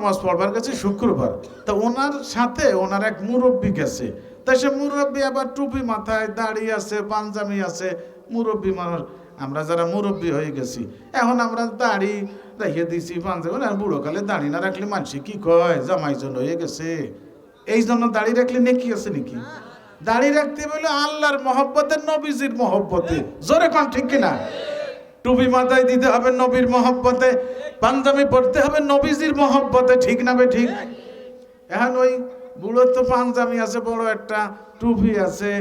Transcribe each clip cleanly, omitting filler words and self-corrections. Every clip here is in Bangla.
নামাজ পড়বার গেছে শুক্রবার। তা ওনার সাথে ওনার এক মুরব্বী গেছে। তা সে মুরব্বী আবার টুপি মাথায়, দাড়ি আছে, পাঞ্জাবি আছে, মুরব্বী মানুষ। আমরা যারা মুরব্বী হয়ে গেছি এখন আমরা দাড়ি রেখে দিয়েছি, পাঞ্জাবি আর বুড়োকালে দাড়ি না রাখলে মানুষ কি কয় জামাই জন হয়ে গেছে। এই জন্য দাড়ি রাখলে নেকি আছে নাকি? দাড়ি রাখতে বলে আল্লাহর মহব্বতে, নবীজির মহব্বতে। জোরে কোন ঠিক কিনা? টুপি মাথায় দিতে হবে নবীর মহব্বতে, পাঞ্জাবি পড়তে হবে নবীজির মহব্বতে, ঠিক না বে ঠিক? এখন ওই বুড়োর তো পাঞ্জাবি আছে, বড় একটা টুপি আছে,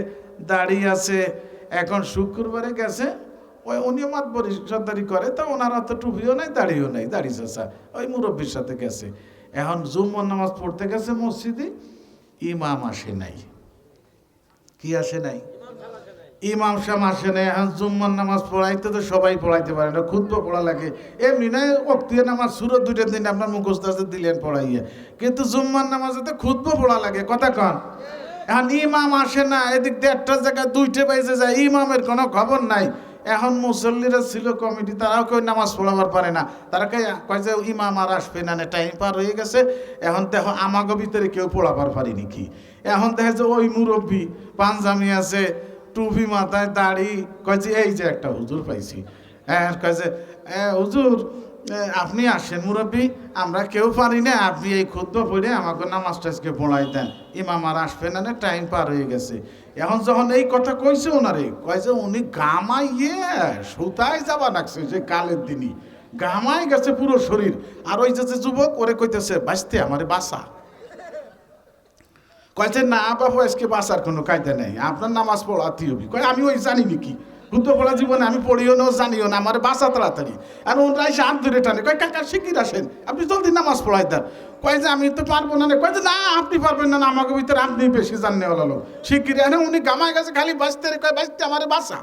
দাড়ি আছে। এখন শুক্রবারে গেছে, ওই উনি মাতবরি সর্দারি করে, তা ওনার অত টুপিও নাই, দাড়িও নাই, দাড়ি চাষা ওই মুরব্বীর সাথে গেছে। এখন জুম্মার নামাজ পড়তে গেছে মসজিদে, ইমাম আসে নাই। কি আসে নাই? ইমাম সাহেব আসে নাই। এখন জুম্মার নামাজ পড়াইতে তো সবাই পড়াইতে পারে না, খুতবা পড়া লাগে। এমনি নাই ওয়াক্তিয়া নামাজ সুরত দুইটা দিন আপনার মুখস্থ আছে দিলেন পড়াইয়া, কিন্তু জুম্মার নামাজে তো খুতবা পড়া লাগে। কথা কন? এখন ইমাম আসে না, এদিক দিয়ে একটা জায়গায় দুইটা বাইজে যায়, ইমামের কোনো খবর নাই। এখন মুসল্লিরা ছিল কমিটি, তারাও কেউ নামাজ পড়াবার পারে না। তারা কয় যে ইমাম আর আসবে না, টাইম পার হয়ে গেছে। এখন দেখো আমাগো ভিতরে কেউ পড়াবার পারিনি কি। এখন দেখে যে ওই মুরব্বী পাঞ্জাবি আছে, টুপি মাথায়, দাড়ি, কয় যে এই যে একটা হুজুর পাইছি। হ্যাঁ, কয় যে হুজুর আপনি আসেন মুরব্বী, আমরা কেউ পারি না, আপনি এই খুতবা পড়ে আমাকে নামাজ টাজকে পড়াই দেন, ইমাম আর আসবে না, টাইম পার হয়ে গেছে। এখন যখন এই কথা কইছে ওনারে, কয় যে উনি গামাইয়ে সুতায় যাবা লাগছে, যে কালের দিনই গামাই গেছে পুরো শরীর। আর ওই যে যুবক ওরে কইতেছে বাঁচতে আমারে বাঁচা। কয়েছে না বাবু আজকে বাঁচার কোনো কায়দা নেই, আপনার নামাজ পড়াতে হবে। কয় আমি ওই জানি নাকি, খুতবা পড়া জীবনে আমি পড়িও না, জানিও না, আমার বাঁচা তাড়াতাড়ি। আর ওরা এসে হাত ধরে টানে, কয় কাকা শিখির আসেন, আপনি জলদি নামাজ পড়াই দেন। কয় যে আমি তো পারবো না। কয় যে না আপনি পারবেন না, আমাকে ভিতরে আপনি বেশি জাননে হলো শিখির। এনে উনি গামায় গেছে খালি বাঁচতে, কয় বাঁচতে আমার বাঁচা।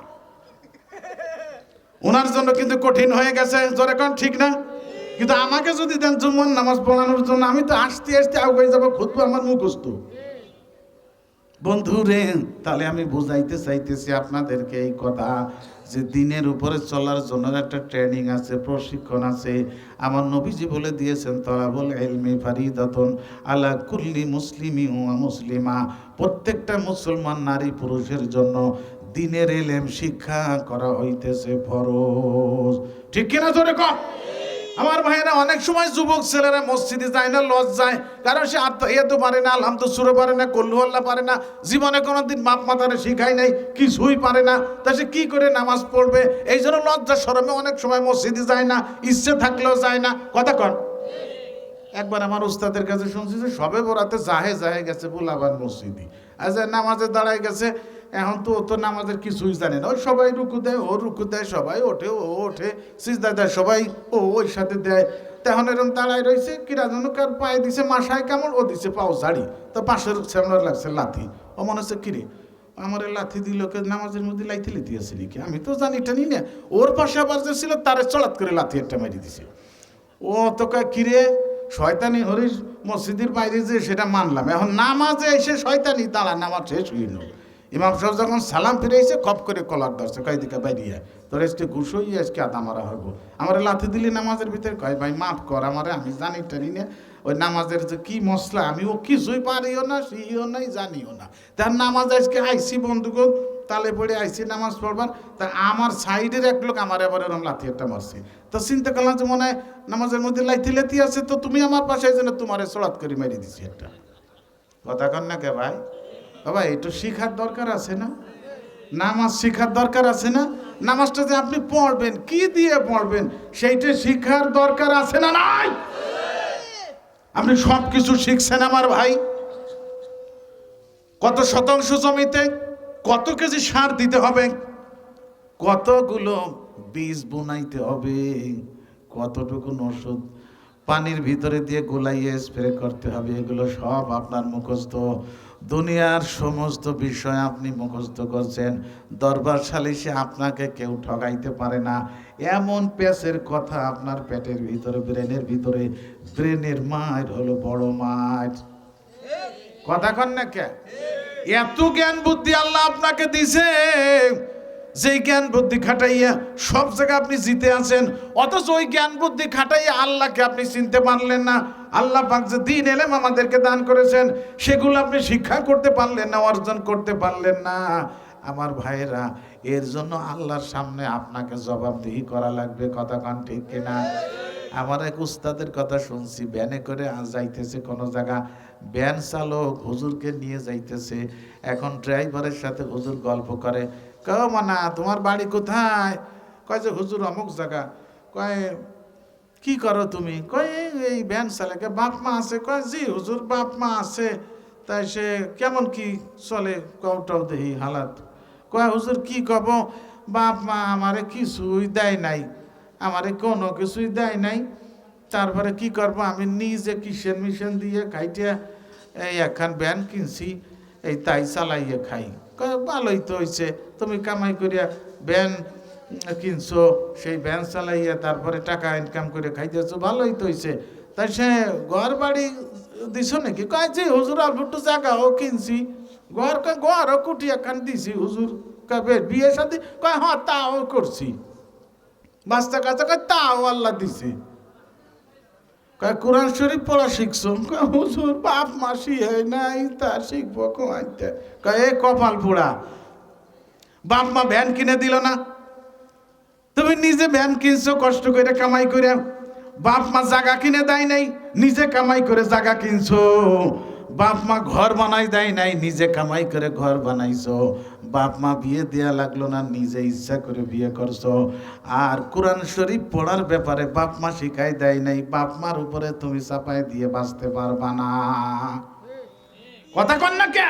ওনার জন্য কিন্তু কঠিন হয়ে গেছে। জোরে কোন ঠিক না? কিন্তু আমাকে যদি দেন জুম্মার নামাজ পড়ানোর জন্য, আমি তো আসতে আসতে আগে যাবো, খুতবা আমার মুখস্থ। বন্ধুরে, তাহলে আমি বুঝাইতে চাইতেছি আপনাদেরকে এই কথা, যে দিনের উপরে চলার জন্য একটা ট্রেনিং আছে, প্রশিক্ষণ আছে। আমার নবীজি বলে দিয়েছেন তলাবুল ইলমি ফারিদাতুন আলা কুল্লি মুসলিমি ওয়া মুসলিমা। প্রত্যেকটা মুসলমান নারী পুরুষের জন্য দিনের ইলম শিক্ষা করা হইতেছে ফরজ। ঠিক কিনা জোরে কর? আমার ভাইয়েরা, অনেক সময় যুবক ছেলেরা মসজিদে যায় না, লজ্জায়, কারণ সে আত্মহিয়াতো পারে না, আলহামদুলিল্লাহ সুরে পারে না, কল্লু আল্লাহ পারে না, জীবনে কোনোদিন বাপ মাতারে শিখায় নাই, কিছুই পারে না। তা সে কি করে নামাজ পড়বে? এই জন্য লজ্জা শরমে অনেক সময় মসজিদে যায় না, ইচ্ছে থাকলেও যায় না। কথা কন? একবার আমার উস্তাদের কাছে শুনছি যে সবে বরাতে জাহে গেছে বুলাবার মসজিদে, আজ নামাজে দাঁড়ায় গেছে। এখন তো ও তো নামাজের কিছুই জানে না, ওই সবাই রুকু দেয়, ও রুকু দেয়, সবাই ওঠে, ও ওঠে, সিজদা দেয় সবাই, ও ওই সাথে দেয়। তখন এরকম দাঁড়ায় রয়েছে, কিরা যেন কার পায়ে দিছে মাসায় কামড়, ও দিছে পাও ঝাড়ি, তো পাশের সামনে লাগছে লাথি। ও মনে হচ্ছে কিরে আমার লাথি দিল, নামাজের মধ্যে লাইতে লিতে আছে নাকি, আমি তো জানি টানি না। ওর পাশে আবার যে ছিল তারে চলাৎ করে লাথি একটা মারি দিছে। ও তো কয় কিরে শয়তানি হরিস মসজিদের বাইরে যে সেটা মানলাম, এখন নামাজে এসে শয়তানি দাঁড়া, নামাজ শেষ হইল। ইমাম সাহেব যখন সালাম ফিরে এসে খপ করে কলার ধরছে, কয় দিকে বাইরিয়া তোর আজকে ঘুষ হইয়া আজকে আদা মারা হবো, আমার লাথি দিলি নামাজের ভিতরে। কয় ভাই মাফ কর আমারে, আমি জানি টানি না ওই নামাজের যে কি মশলা, আমি ও কিছুই পারিও না, শিখিও নাই, জানিও না। তার নামাজ আজকে আইসি বন্ধুগণ, তালে পড়ে আইসি নামাজ পড়বার, তা আমার সাইডের এক লোক আমার এবার এরকম লাথি একটা মারছে। তো চিন্তা করলাম যে মনে হয় নামাজের মধ্যে লাইতি লাথি আছে, তো তুমি আমার পাশে যেন তোমার চড়াত করে মেরে দিছি একটা। কথা কন না কে ভাই? বাবা একটু শিখার দরকার আছে না? নামাজ শিখার দরকার আছে না? নামাজটা যে আপনি পড়বেন, কি দিয়ে পড়বেন, সেইটা শিখার দরকার আছে না নাই? আপনি সব কিছু শিখছেন আমার ভাই, কত শতাংশ জমিতে কত কেজি সার দিতে হবে, কতগুলো বীজ বুনাইতে হবে, কতটুকু ওষুধ পানির ভিতরে দিয়ে গোলাইয়ে স্প্রে করতে হবে, এগুলো সব আপনার মুখস্থ। দুনিয়ার সমস্ত বিষয় আপনি মুখস্থ করছেন, দরবার সালিশে আপনাকে কেউ ঠগাইতে পারে না। এমন পেঁচের কথা আপনার পেটের ভিতরে, ব্রেনের ভিতরে, ব্রেনের মার হলো বড় মার। কথা কন না কে? এত জ্ঞান বুদ্ধি আল্লাহ আপনাকে দিছে, যেই জ্ঞান বুদ্ধি খাটাইয়া সব জায়গায় আপনি জিতে আছেন, অথচ ওই জ্ঞান বুদ্ধি খাটাইয়া আল্লাহকে আপনি চিনতে পারলেন না। আল্লাহ পাক যে দ্বীন ইলম আমাদেরকে দান করেছেন, সেগুলো আপনি শিক্ষা করতে পারলেন না, অর্জন করতে পারলেন না। আমার ভাইয়েরা, এর জন্য আল্লাহর সামনে আপনাকে জবাবদিহি করা লাগবে। কথা কান ঠিক কিনা? আমার এক উস্তাদের কথা শুনছি, ভ্যানে করে যাইতেছে কোনো জায়গা, ভ্যান চালক হুজুরকে নিয়ে যাইতেছে। এখন ড্রাইভারের সাথে হুজুর গল্প করে, কয় মানা তোমার বাড়ি কোথায়? কয় যে হুজুর অমুক জায়গা। কয় কি করো তুমি? কয় এই ভ্যান চালকে। বাপ মা আছে? কয় জি হুজুর বাপ মা আছে। তাই সে কেমন কি চলে? কওটাও দেহি হালাত। কয় হুজুর কি কব, বাপ মা আমারে কিছুই দেয় নাই, আমারে কোনো কিছুই দেয় নাই, তারপরে কি করব, আমি নিজে কিসেন মিশন দিয়ে খাইটিয়া এই একখান ভ্যান কিনছি, এই তাই চালাইয়ে খাই। কয় ভালোই তো হয়েছে, তুমি কামাই করিয়া ভ্যান কিনছো, সেই ভ্যান চালাইয়া তারপরে টাকা ইনকাম করে খাইতেছো, ভালোই তো হয়েছে। তাই সে ঘর বাড়ি দিছ নাকি? কয় যে হুজুর অল্প একটু জায়গাও কিনছি, ঘরও কুটি একখান দিছি হুজুর। কবে বিয়ে সাথে? কয় হ্যাঁ তাও করছি। বাচ্চা কাচ্চা? কয় তাও আল্লাহ দিছে। কয় কোরআন শরীফ পড়া শিখছো? কয় হুজুর বাপ মা শিখায় নাই, তা শিখবো কোয়াইতে। কয় এ কপাল পোড়া, বাপ মা ভ্যান কিনে দিল না, তুমি নিজে ভ্যান কিনছো কষ্ট করে কামাই করে, বাপ মা জায়গা কিনে দেয় নাই, নিজে কামাই করে জায়গা কিনছো। বাপ মা ঘর বানাই দেয় নাই, নিজে কামাই করে ঘর বানাইছো। বাপ মা বিয়ে দেয়া লাগলো না, নিজে ইচ্ছা করে বিয়ে করছো। আর কোরআন শরীফ পড়ার ব্যাপারে বাপ মা শিখাই দেয় নাই, বাপ মার উপরে তুমি চাপাই দিয়ে বাঁচতে পারবা না। কথা কন না কে?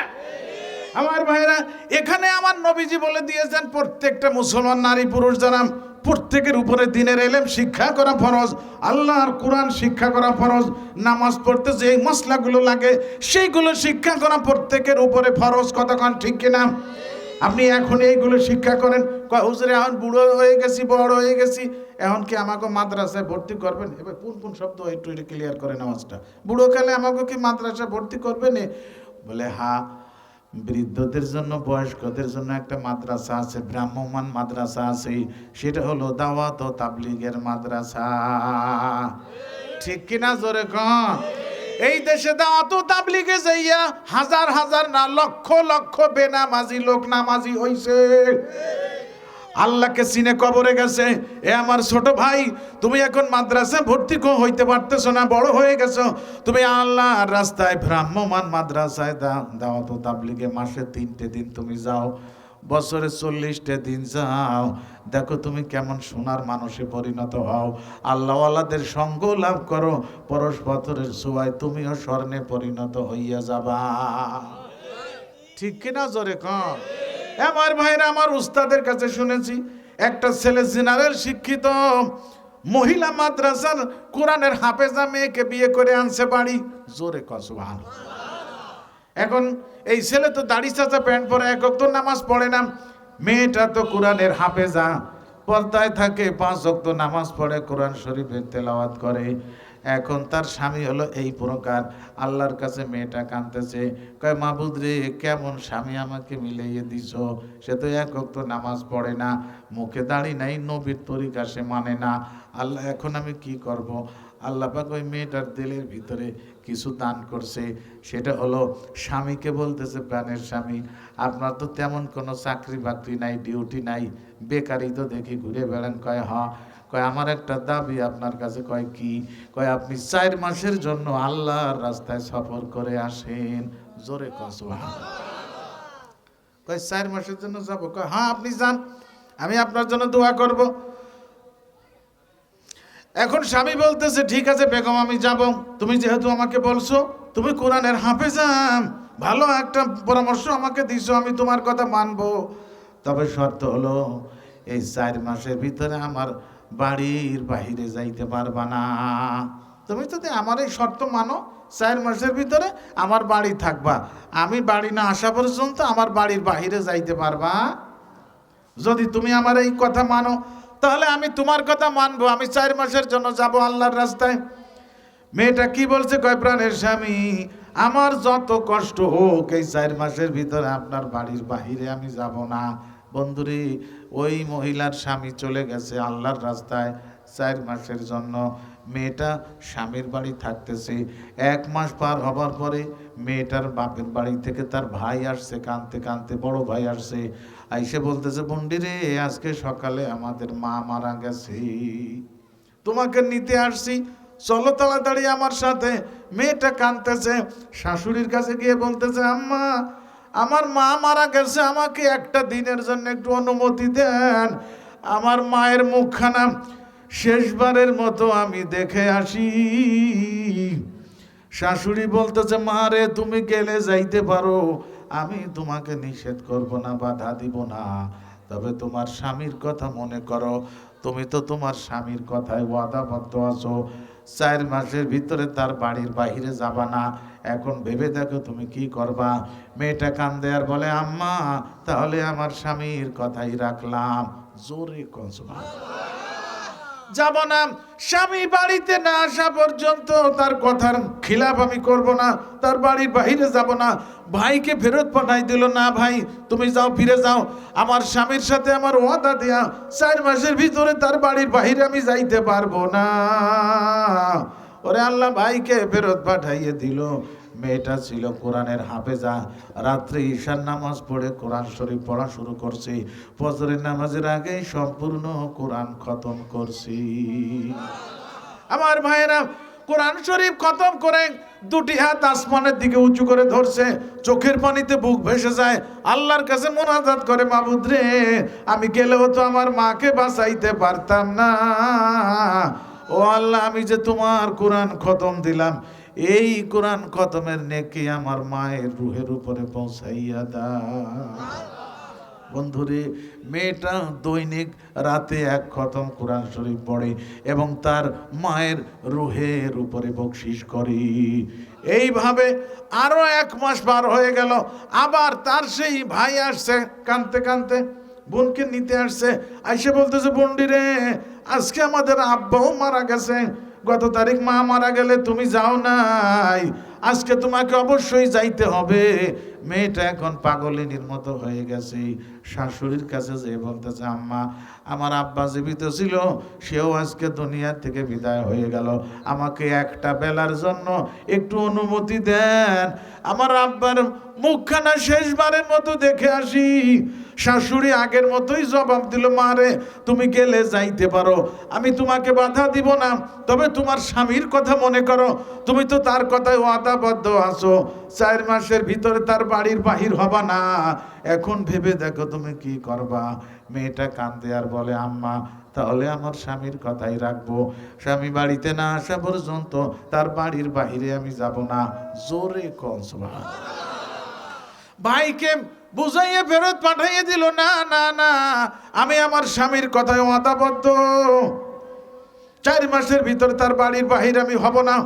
আমার ভাইরা, এখানে আমার নবীজি বলে দিয়েছেন প্রত্যেকটা মুসলমান নারী পুরুষ যারা, প্রত্যেকের উপরে দ্বীনের ইলম শিক্ষা করা ফরজ, আল্লাহর কোরআন শিক্ষা করা ফরজ, নামাজ পড়তে যে মশলাগুলো লাগে সেইগুলো শিক্ষা করা প্রত্যেকের উপরে ফরজ। কতক্ষণ ঠিক কিনা? আপনি এখন এইগুলো শিক্ষা করেন। কয় হুজুরে এখন বুড়ো হয়ে গেছি, বড় হয়ে গেছি, এখন কি আমাকে মাদ্রাসায় ভর্তি করবেন? এবার কোন কোন শব্দ একটু ক্লিয়ার করে নামাজটা। বুড়ো কালে আমাকে কি মাদ্রাসায় ভর্তি করবেন? বলে হ্যাঁ, বৃদ্ধদের জন্য বয়স্কদের জন্য একটা মাদ্রাসা আছে, ব্রাহ্মমান মাদ্রাসা আছে, সেটা হলো দাওয়াত ও তাবলীগের মাদ্রাসা। ঠিক কিনা? জোরে কন। এই দেশে দাওয়াত ও তাবলীগে যাইয়া হাজার হাজার না লক্ষ লক্ষ বেনামাজি লোক নামাজি হইছে, আল্লাহকে চিনে কবরে গেছে। এ আমার ছোট ভাই, তুমি এখন মাদ্রাসায় ভর্তি হইতে পারতেছো না, বড় হয়ে গেছো, তুমি আল্লাহর রাস্তায় ভ্রাম্যমান মাদ্রাসায় দাওয়াত ও তাবলীগে মাসে 3টে দিন তুমি যাও, বছরে 40টে দিন যাও, দেখো তুমি কেমন সোনার মানুষে পরিণত হও। আল্লাহওয়ালাদের সঙ্গ লাভ করো, পরস্পরের ছোঁয়ায় তুমিও স্বর্ণে পরিণত হইয়া যাবা। ঠিক কিনা? জোরে কন। আমার ভাইরা, আমার উস্তাদের কাছে শুনেছি একটা ছেলে জেনারেল শিক্ষিত মহিলা মাদ্রাসার কোরআনের হাফেজা মেয়েকে বিয়ে করে আনছে বাড়ি। জোরে কন সুবহানাল্লাহ। এখন এই ছেলে তো দাড়ি চাচা প্যান্ট পরে, এক ওয়াক্ত নামাজ পড়ে না, মেয়েটা তো কোরআনের হাফেজা, পর্দায় থাকে, 5 ওয়াক্ত নামাজ পড়ে, কোরআন শরীফের তেলাওয়াত করে। এখন তার স্বামী হলো এই প্রকার, আল্লাহর কাছে মেয়েটা কাঁদতেছে, কয় মাবুদ রে, কেমন স্বামী আমাকে মিলাইয়ে দিছ, সে তো 1 ওয়াক্ত নামাজ পড়ে না, মুখে দাড়ি নাই, নবীর তরিকা সে মানে না, আল্লাহ এখন আমি কি করব? আল্লাহ পাক ওই মেয়েটার দিলের ভিতরে কিছু দান করছে, সেটা হলো স্বামীকে বলতেছে, প্রাণের স্বামী, আপনার তো তেমন কোনো চাকরি বাকরি নাই, ডিউটি নাই, বেকারি তো দেখি ঘুরে বেড়ান। কয় হ্যাঁ। কয় আমার একটা দাবি আপনার কাছে। কয় কি? কয় আপনি 4 মাসের জন্য আল্লাহর রাস্তায় সফর করে আসেন। জোরে কয় সুবহানাল্লাহ। কয় 4 মাসের জন্য যাব? কয় হ্যাঁ আপনি যান, আমি আপনার জন্য দোয়া করব। এখন স্বামী বলতেছে, ঠিক আছে বেগম আমি যাব, তুমি যেহেতু আমাকে বলছো, তুমি কোরআনের হাফেজা, ভালো একটা পরামর্শ আমাকে দিছো, আমি তোমার কথা মানবো, তবে শর্ত হলো এই 4 মাসের ভিতরে আমার বাড়ির বাহিরে যাইতে পারবা না। তুমি যদি আমার এই শর্ত মানো, 4 মাসের ভিতরে আমার বাড়ি থাকবা, আমি বাড়ি না আসা পর্যন্ত আমার বাড়ির বাহিরে যাইতে পারবা। যদি তুমি আমার এই কথা মানো, তাহলে আমি তোমার কথা মানবো, আমি 4 মাসের জন্য যাব আল্লাহর রাস্তায়। মেয়েটা কি বলছে? কয় প্রাণের স্বামী, আমার যত কষ্ট হোক, এই 4 মাসের ভিতরে আপনার বাড়ির বাহিরে আমি যাব না। বন্ধুরে, ওই মহিলার স্বামী চলে গেছে আল্লাহর রাস্তায় 4 মাসের জন্য। মেয়েটা স্বামীর বাড়ি থাকতেছে। 1 মাস পার হবার পরে মেয়েটার বাপের বাড়ি থেকে তার ভাই আসছে, কাঁদতে কাঁদতে বড় ভাই আসছে, আইসে বলতেছে, বন্ডি রে, আজকে সকালে আমাদের মা মারা গেছে, তোমাকে নিতে আসছি, চলো তাড়াতাড়ি আমার সাথে। মেয়েটা কাঁদতেছে, শাশুড়ির কাছে গিয়ে বলতেছে, আম্মা আমার মা মারা গেছে, আমাকে একটা দিনের জন্য একটু অনুমতি দেন, আমার মায়ের মুখখানা শেষবারের মতো আমি দেখে আসি। শাশুড়ি বলতেছে, মা রে, তুমি গেলে যাইতে পারো, আমি তোমাকে নিষেধ করব না, বাধা দিব না, তবে তোমার স্বামীর কথা মনে করো, তুমি তো তোমার স্বামীর কথায় ওয়াদাবদ্ধ আছো, 4 মাসের ভিতরে তার বাড়ির বাহিরে যাবা না, এখন ভেবে দেখো তুমি কি করবা। মেয়েটা কান্দে আর বলে, আম্মা তাহলে আমার স্বামীর কথাই রাখলাম। জোরে কসবা যাব না, স্বামী বাড়িতে না আসা পর্যন্ত তার কথার খিলাফ আমি করব না, তার বাড়ির বাহিরে যাব না। ভাইকে ফেরত পাঠাই দিল, না ভাই তুমি যাও, ফিরে যাও, আমার স্বামীর সাথে আমার ওয়াদা দেয়া, 4 মাসের ভিতরে তার বাড়ির বাহিরে আমি যাইতে পারবো না। ওরে আল্লাহ ভাইকে ফেরত পাঠাইয়ে দিল। মেয়েটা ছিল কোরআনের হাফেজা, রাত্রে ঈশার নামাজ পড়ে কোরআন শরীফ পড়া শুরু করছি, ফজরের নামাজের আগেই সম্পূর্ণ কোরআন খতম করছি। আমার ভাইয়েরা, কোরআন শরীফ খতম করে 2টি হাত আসমানের দিকে উঁচু করে ধরছে, চোখের পানিতে বুক ভেসে যায়, আল্লাহর কাছে মোনাজাত করে, মাবুদ রে, আমি গেলেও তো আমার মাকে বাঁচাইতে পারতাম না, ও আল্লাহ, আমি যে তোমার কোরআন খতম দিলাম, এই কোরআন খতমের নেকি আমার মায়ের রুহের উপরে পৌঁছাইয়া দাও। বন্ধুরে, মেয়েটা দৈনিক রাতে 1 খতম কোরআন শরীফ পড়ে এবং তার মায়ের রুহের উপরে বকশিশ করে। এইভাবে আরো 1 মাস পার হয়ে গেল। আবার তার সেই ভাই আসছে, কাঁদতে কাঁদতে বোনকে নিতে আসছে, আইসে বলতেছে, বন্ডি রে, আজকে আমাদের আব্বাও মারা গেছে, গত তারিখ মা মারা গেলে তুমি যাও নাই, আজকে তোমাকে অবশ্যই যাইতে হবে। মেয়েটা এখন পাগলিনীর মতো হয়ে গেছে। শাশুড়ির কাছে যে বলতেছে, আম্মা আমার আব্বা জীবিত ছিল, সেও আজকে দুনিয়া থেকে বিদায় হয়ে গেল, আমাকে একটা বেলার জন্য একটু অনুমতি দেন, আমার আব্বার মুখখানা শেষবারের মতো দেখে আসি। শাশুড়ি আগের মতোই জবাব দিল, মা রে, তুমি গেলে যাইতে পারো, আমি তোমাকে বাধা দিব না, তবে তোমার স্বামীর কথা মনে করো, তুমি তো তার কথায় ওয়াদাবদ্ধ আছো, 4 মাসের ভিতরে তার বাড়ির বাহির হবা না, এখন ভেবে দেখো তুমি কি করবা। মেয়েটা কান্দে আর বলে, আম্মা তাহলে আমার স্বামীর কথাই রাখবো, স্বামী বাড়িতে না আসা পর্যন্ত তার বাড়ির বাহিরে আমি যাব না। জোরে কসবা। ভাইকে বুঝাইয়ে ফেরত পাঠাইয়ে দিল, না না না, আমি আমার স্বামীর কথায় ওয়াদাবদ্ধ, 4 মাসের ভিতরে তার বাড়ির বাহির আমি হব না,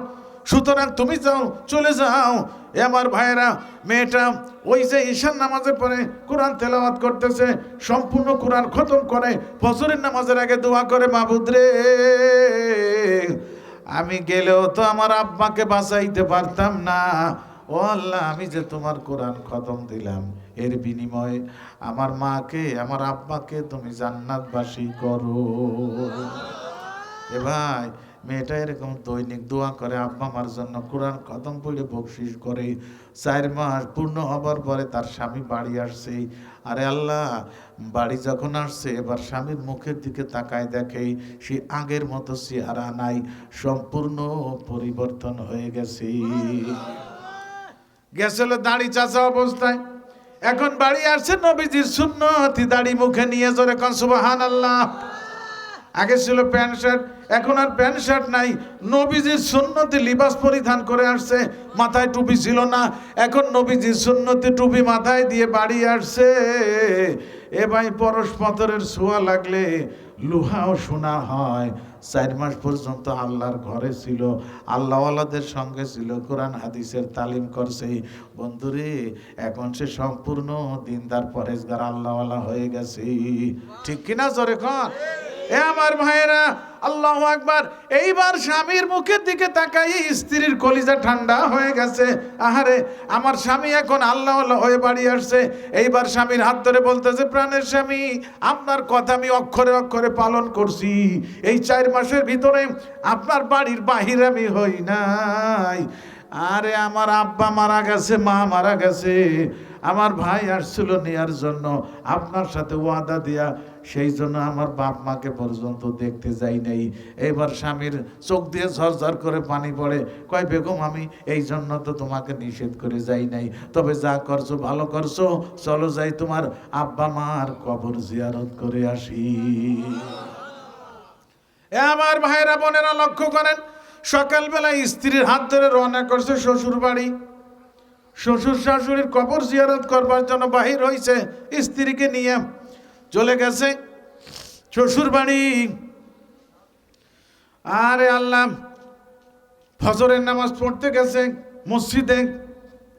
সুতরাং তুমি যাও, চলে যাও। এ আমার ভাইয়েরা, মেয়েটা ওই যে ঈশার নামাজের পরে কোরআন তেলাওয়াত করতেছে, সম্পূর্ণ কোরআন খতম করে, ফজরের নামাজের আগে দোয়া করে, মাবুদ রে, আমি গেলেও তো আমার আব্বাকে বাঁচাইতে পারতাম না, ও আল্লাহ, আমি যে তোমার কোরআন খতম দিলাম, এর বিনিময়ে আমার মাকে, আমার আব্বাকে তুমি জান্নাতবাসী করো। এ ভাই, মেয়েটা এরকম দৈনিক দোয়া করে, আব্বা আমার জন্য কোরআন খতম পড়ে বকশিশ করে। 4 মাস পূর্ণ হবার পরে তার স্বামী বাড়ি আসছে। আরে আল্লাহ, বাড়ি যখন আসছে, এবার স্বামীর মুখের দিকে তাকায়, দেখে সে আগের মতো চেহারা নাই, সম্পূর্ণ পরিবর্তন হয়ে গেছে। গেছিল দাড়ি চাচা অবস্থায়, এখন বাড়ি আসছে নবীজির সুন্নতি দাড়ি মুখে নিয়ে, জোরে কোন সুবহানাল্লাহ। আগে ছিল প্যান্ট শার্ট, এখন আর প্যান্ট শার্ট নাই, নবীজির সুন্নতি লিবাস পরিধান করে আসছে, মাথায় টুপি ছিল না, এখন নবীজির সুন্নতি টুপি মাথায় দিয়ে বাড়ি আসছে। এ ভাই, পরশপথরের ছোঁয়া লাগলে লোহাও শোনা হয়। 4 মাস পর্যন্ত আল্লাহর ঘরে ছিল, আল্লাহওয়ালাদের সঙ্গে ছিল, কোরআন হাদিসের তালিম করছে। বন্ধুরে, এখন সে সম্পূর্ণ দিনদার পরেজগার আল্লাহওয়ালা হয়ে গেছে। ঠিক কিনা জোরে কর। এ আমার ভাইয়েরা, আল্লাহু আকবার। এইবার স্বামীর মুখের দিকে তাকাই স্ত্রীর কলিজা ঠান্ডা হয়ে গেছে। আহারে, আমার স্বামী এখন আল্লাহ আল্লাহ হয়ে বাড়ি আসছে। এইবার স্বামীর হাত ধরে বলতেছে, প্রাণের স্বামী, আপনার কথা আমি অক্ষরে অক্ষরে পালন করছি। এই 4 মাসের ভিতরে আপনার বাড়ির বাহির আমি হই নাই। আরে আমার আব্বা মারা গেছে, মা মারা গেছে, আমার ভাই আসছিল নেয়ার জন্য, আপনার সাথে ওয়াদা দিয়া, সেই জন্য আমার বাপ মাকে পর্যন্ত দেখতে যাই নাই। এবার স্বামীর চোখ দিয়ে ঝরঝর করে পানি পড়ে, কয় বেগম আমি এই জন্য তো তোমাকে নিষেধ করে যাই নাই, তবে যা করছো ভালো করছো, চলো যাই তোমার আব্বা মার কবর জিয়ারত করে আসি। এ আমার ভাইরা বোনেরা লক্ষ্য করেন, সকালবেলা স্ত্রীর হাত ধরে রওনা করছে শ্বশুর বাড়ি। শ্বশুর শাশুড়ির কবর জিয়ারত করবার জন্য বাহির হয়েছে, স্ত্রীকে নিয়ে চলে গেছে শ্বশুর বাড়ি। আরে আল্লাহ, ফজরের নামাজ পড়তে গেছে মসজিদে,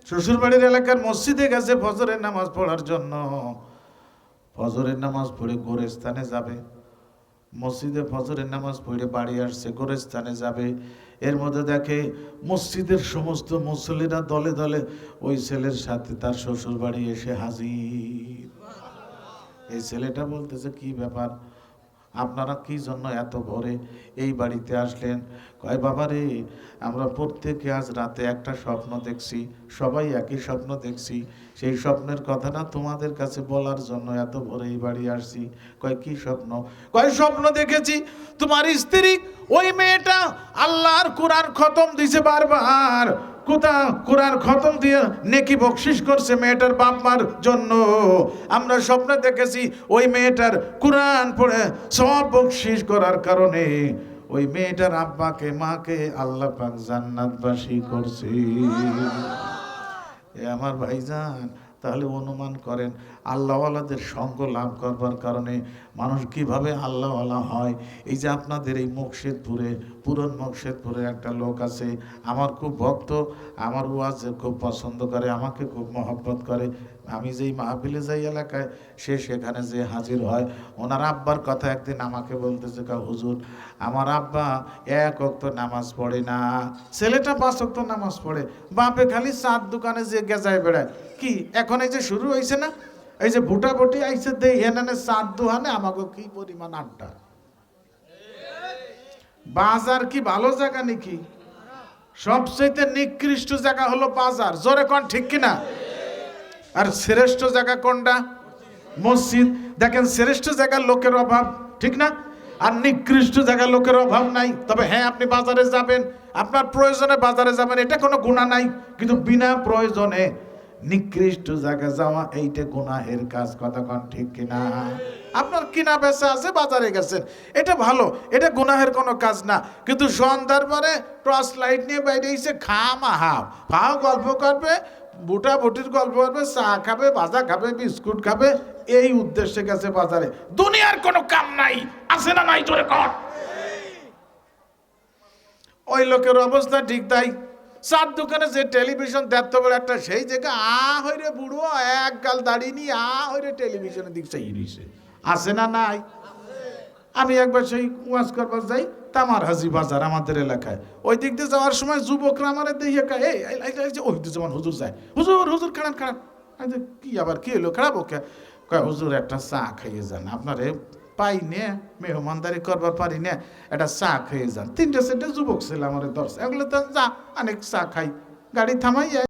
শ্বশুর বাড়ির এলাকার মসজিদে গেছে ফজরের নামাজ পড়ার জন্য। ফজরের নামাজ পড়ে গোরস্থানে যাবে, মসজিদে ফজরের নামাজ পড়ে বাড়ি আসছে, গোরস্থানে যাবে। এর মধ্যে দেখে মসজিদের সমস্ত মুসল্লিরা দলে দলে ওই ছেলের সাথে তার শ্বশুর বাড়ি এসে হাজির। এই ছেলেটা বলতেছে, কি ব্যাপার, আপনারা কি জন্য এত ভোরে এই বাড়িতে আসলেন? কয়, বাবা রে, আমরা প্রত্যেকে আজ রাতে একটা স্বপ্ন দেখছি, সবাই একই স্বপ্ন দেখছি, সেই স্বপ্নের কথাটা তোমাদের কাছে বলার জন্য এত ভোরে এই বাড়ি আসছি। কয়, কি স্বপ্ন? কয়, স্বপ্ন দেখেছি তোমার স্ত্রী ওই মেয়েটা আল্লাহর কোরআন খতম দিছে বারবার, কোরআন খতম দিয়ে নেকি বকশিস করছে মেয়েটার বাপ মার জন্য। আমরা স্বপ্নে দেখেছি ওই মেয়েটার কোরআন পড়ে সব বকশিস করার কারণে ওই মেয়েটার আব্বাকে মাকে আল্লাহ পাক জান্নাতবাসী করছে। এ আমার ভাইজান, তাহলে অনুমান করেন আল্লাহওয়ালাদের সঙ্গ লাভ করবার কারণে মানুষ কিভাবে আল্লাহওয়ালা হয়। এই যে আপনাদের এই মুকশেদপুরে, পুরন মুকশেদপুরে একটা লোক আছে, আমার খুব ভক্ত, আমার ওয়াজ খুব পছন্দ করে, আমাকে খুব মহব্বত করে। আমি যেই মাহফিলে যাই এলাকায়, সে সেখানে যে হাজির হয়। ওনার আব্বার কথা একদিন আমাকে বলতেছে, হুজুর, আমার আব্বা 1 ওয়াক্ত নামাজ পড়ে না, ছেলেটা 5 ওয়াক্ত নামাজ পড়ে, বাপে খালি চার দোকানে যে গেজায় বেড়ায়। কি এখন এই যে শুরু হয়েছে না, এই যে ভুটাভুটি আইছে, দেই হেনানে চার দোকানে আমাকে কি পরিমাণ আড্ডা। বাজার কি ভালো জায়গা নাকি? সবচেয়ে নিকৃষ্ট জায়গা হলো বাজার, জোরে কোন ঠিক কিনা? আর শ্রেষ্ঠ জায়গা কোনটা? মসজিদ। দেখেন, শ্রেষ্ঠ জায়গার লোকের অভাব, ঠিক না? আর নিকৃষ্ট জায়গার লোকের অভাব নাই। তবে হ্যাঁ, আপনি বাজারে যাবেন, আপনার প্রয়োজনে বাজারে যাবেন, এটা কোনো গুনাহ নাই, কিন্তু বিনা প্রয়োজনে নিকৃষ্ট জায়গা যাওয়া এইটা গুনাহের কাজ। কথা কোন ঠিক কিনা? আপনার কিনা বেচা আছে, বাজারে গেছেন, এটা ভালো, এটা গুনাহের কোনো কাজ না। কিন্তু সন্ধ্যার পরে টর্চ লাইট নিয়ে বাইরে এসে ফাও গল্প করবে, বুটা বুটির গল্প করবে, চা খাবে, ভাজা খাবে, বিস্কুট খাবে, এই উদ্দেশ্যে গেছে বাজারে। দুনিয়ার কোনো কাম নাই, আছে না নাই জোরে কর? ওই লোকের অবস্থা ঠিক তাই। চার দোকানে যে টেলিভিশন দেখতে বলে একটা, সেই জায়গায় হইরে বুড়ো এক গাল দাঁড়িয়ে নিয়ে হইরে টেলিভিশনের দিক চাই রয়েছে, আছে না নাই? আমি একবার সেই ওয়াজ করবার যাই তামার হাজি বাজার আমাদের এলাকায়, ওই দিক দিয়ে যাওয়ার সময় যুবকরা আমার দেখে ওই যেমন হুজুর যায়, হুজুর হুজুর খাড়ান খাড়ান। কি আবার কি হলো, খারাপ ওকে? কয়, হুজুর একটা চা খাইয়ে যান, আপনারে পাই নে, মেহমানদারি করবার পারি না, একটা চা খেয়ে যান। 3টে 4টে যুবক ছিল আমার দর্শক, এগুলো তো যা অনেক চা খাই, গাড়ি থামাই